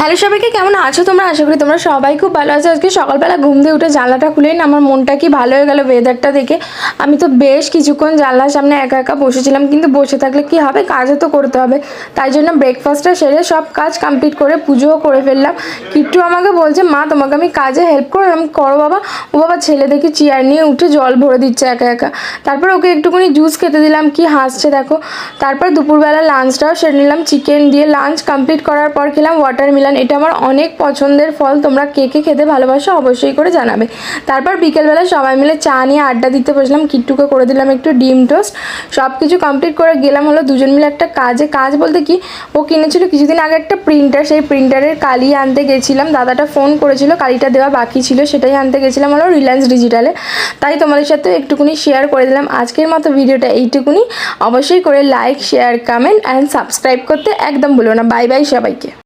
Hello সবাইকে, কেমন আছো তোমরা? আশা করি তোমরা সবাই খুব ভালো আছো। আজকে সকালবেলা ঘুম দিয়ে উঠে জানলাটা খুলেই না আমার মনটা কি ভালো হয়ে গেল ওয়েদারটা দেখে। আমি তো বেশ কিছুক্ষণ জানলার সামনে একা একা বসেছিলাম, কিন্তু বসে থাকলে কি হবে, কাজও তো করতে হবে। তাই জন্য ব্রেকফাস্টটা সেরে সব কাজ কমপ্লিট করে পুজোও করে ফেললাম। কিট্টু আমাকে বলছে, মা তোমাকে আমি কাজে হেল্প করো। আমি করো বাবা। ও বাবা, ছেলে দেখি চেয়ার নিয়ে উঠে জল ভরে দিচ্ছে একা একা। তারপর ওকে একটুখানি জুস খেতে দিলাম, কি হাসছে দেখো। তারপর দুপুরবেলা লাঞ্চটাও সেরে নিলাম চিকেন দিয়ে। লাঞ্চ কমপ্লিট করার পর খেলাম ওয়াটারমেলন। এটা আমার অনেক পছন্দের ফল। তোমরা কে কে খেতে ভালোবাসো অবশ্যই করে জানাবে। তারপর বিকেলবেলা সবাই মিলে চা নিয়ে আড্ডা দিতে বসলাম। কিট্টুকে করে দিলাম একটু ডিম টোস্ট। সব কিছু কমপ্লিট করে গেলাম হলো দুজন মিলে একটা কাজে। কাজ বলতে কি, ও কিনেছিল কিছুদিন আগে একটা প্রিন্টার, সেই প্রিন্টারের কালি আনতে গেছিলাম। দাদাটা ফোন করেছিল, কালিটা দেওয়া বাকি ছিল, সেটাই আনতে গেছিলাম হলো রিলায়েন্স ডিজিটালে। তাই তোমাদের সাথে একটুকুনি শেয়ার করে দিলাম। আজকের মতো ভিডিওটা এইটুকুনি। অবশ্যই করে like, share, comment and subscribe করতে একদম ভুলো না। বাই বাই সবাইকে।